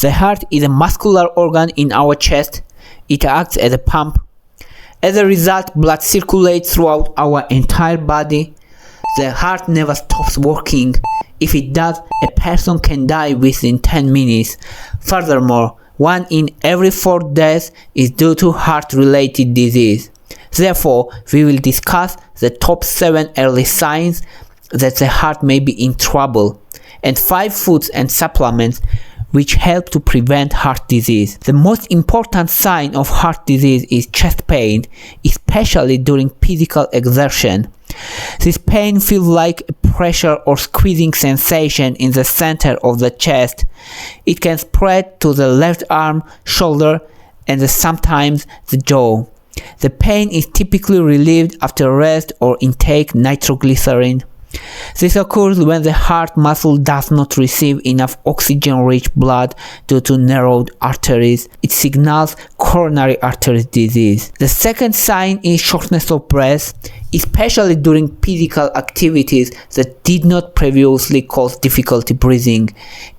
The heart is a muscular organ in our chest. It acts as a pump. As a result, blood circulates throughout our entire body. The heart never stops working. If it does, a person can die within 10 minutes. Furthermore, 1 in every 4 deaths is due to heart-related disease. Therefore, we will discuss the top 7 early signs that the heart may be in trouble, and 5 foods and supplements which help to prevent heart disease. The most important sign of heart disease is chest pain, especially during physical exertion. This pain feels like a pressure or squeezing sensation in the center of the chest. It can spread to the left arm, shoulder, and sometimes the jaw. The pain is typically relieved after rest or intake nitroglycerin. This occurs when the heart muscle does not receive enough oxygen-rich blood due to narrowed arteries. It signals coronary artery disease. The second sign is shortness of breath, especially during physical activities that did not previously cause difficulty breathing.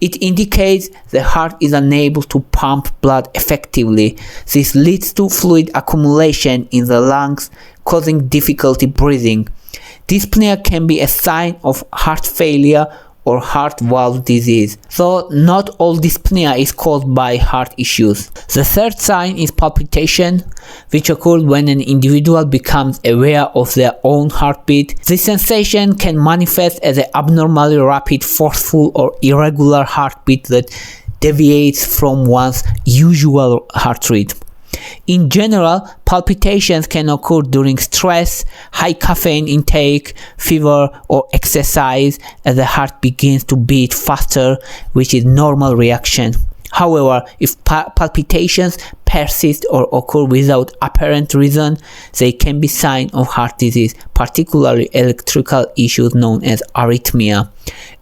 It indicates the heart is unable to pump blood effectively. This leads to fluid accumulation in the lungs, causing difficulty breathing. Dyspnea can be a sign of heart failure or heart valve disease, though not all dyspnea is caused by heart issues. The third sign is palpitation, which occurs when an individual becomes aware of their own heartbeat. This sensation can manifest as an abnormally rapid, forceful, or irregular heartbeat that deviates from one's usual heart rate. In general, palpitations can occur during stress, high caffeine intake, fever, or exercise as the heart begins to beat faster, which is normal reaction. However, if palpitations persist or occur without apparent reason, they can be signs of heart disease, particularly electrical issues known as arrhythmia.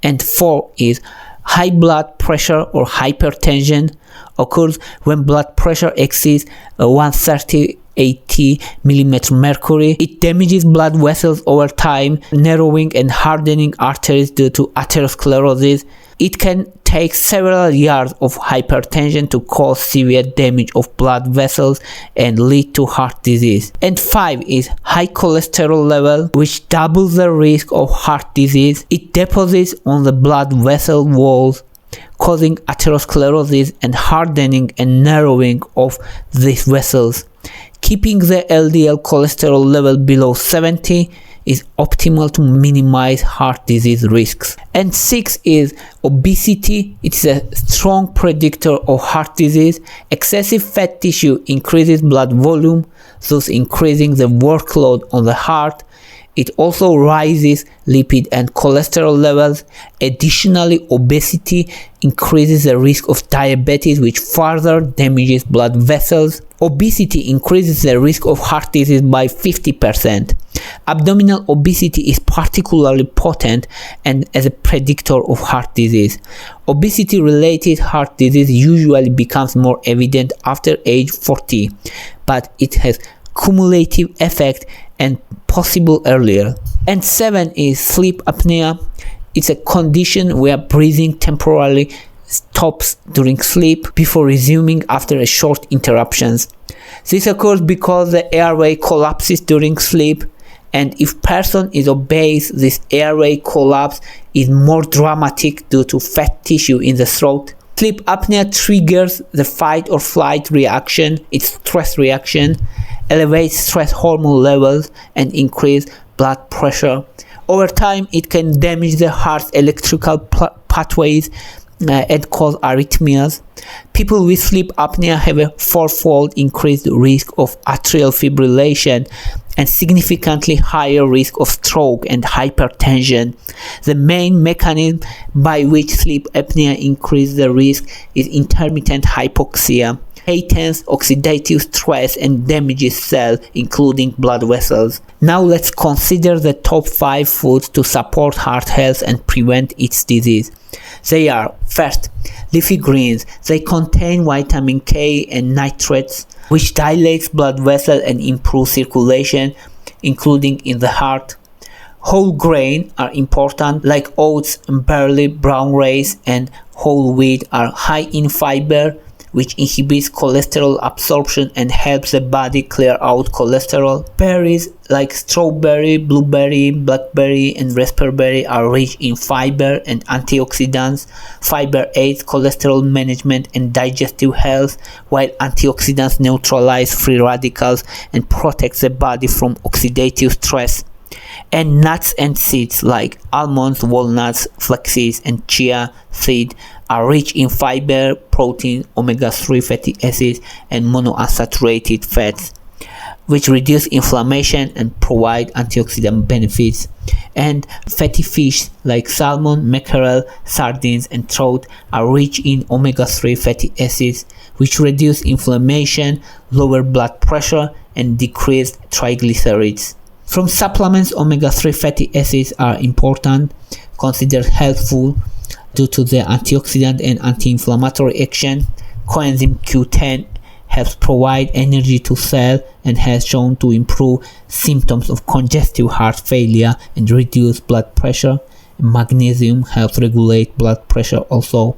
And 4 is high blood pressure or hypertension occurs when blood pressure exceeds 130/80 mm mercury. It damages blood vessels over time, narrowing and hardening arteries due to atherosclerosis. It can take several years of hypertension to cause severe damage of blood vessels and lead to heart disease. And 5 is high cholesterol level, which doubles the risk of heart disease. It deposits on the blood vessel walls, causing atherosclerosis and hardening and narrowing of these vessels. Keeping the LDL cholesterol level below 70 is optimal to minimize heart disease risks. And 6 is obesity. It's a strong predictor of heart disease. Excessive fat tissue increases blood volume, thus increasing the workload on the heart. It also raises lipid and cholesterol levels. Additionally, obesity increases the risk of diabetes, which further damages blood vessels. Obesity increases the risk of heart disease by 50%. Abdominal obesity is particularly potent and as a predictor of heart disease. Obesity-related heart disease usually becomes more evident after age 40, but it has cumulative effect and possible earlier. And 7 is sleep apnea. It's a condition where breathing temporarily stops during sleep before resuming after a short interruptions. This occurs because the airway collapses during sleep, and if person is obese, this airway collapse is more dramatic due to fat tissue in the throat. Sleep apnea triggers the fight or flight reaction, its stress reaction, elevates stress hormone levels, and increase blood pressure. Over time, it can damage the heart's electrical pathways and cause arrhythmias. People with sleep apnea have a 4-fold increased risk of atrial fibrillation and significantly higher risk of stroke and hypertension. The main mechanism by which sleep apnea increases the risk is intermittent hypoxia. Heightened oxidative stress and damages cells, including blood vessels. Now let's consider the top 5 foods to support heart health and prevent its disease. They are: first, leafy greens. They contain vitamin K and nitrates, which dilates blood vessels and improves circulation, including in the heart. Whole grain are important, like oats, barley, brown rice, and whole wheat are high in fiber, which inhibits cholesterol absorption and helps the body clear out cholesterol. Berries like strawberry, blueberry, blackberry, and raspberry are rich in fiber and antioxidants. Fiber aids cholesterol management and digestive health, while antioxidants neutralize free radicals and protect the body from oxidative stress. And nuts and seeds like almonds, walnuts, flax seeds, and chia seed are rich in fiber, protein, omega-3 fatty acids, and monounsaturated fats, which reduce inflammation and provide antioxidant benefits. And fatty fish like salmon, mackerel, sardines, and trout are rich in omega-3 fatty acids, which reduce inflammation, lower blood pressure, and decrease triglycerides. From supplements, omega-3 fatty acids are important, considered helpful due to their antioxidant and anti-inflammatory action. Coenzyme Q10 helps provide energy to cells and has shown to improve symptoms of congestive heart failure and reduce blood pressure. Magnesium helps regulate blood pressure also.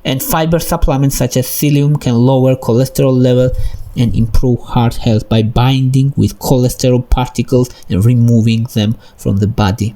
And fiber supplements such as psyllium can lower cholesterol level and improve heart health by binding with cholesterol particles and removing them from the body.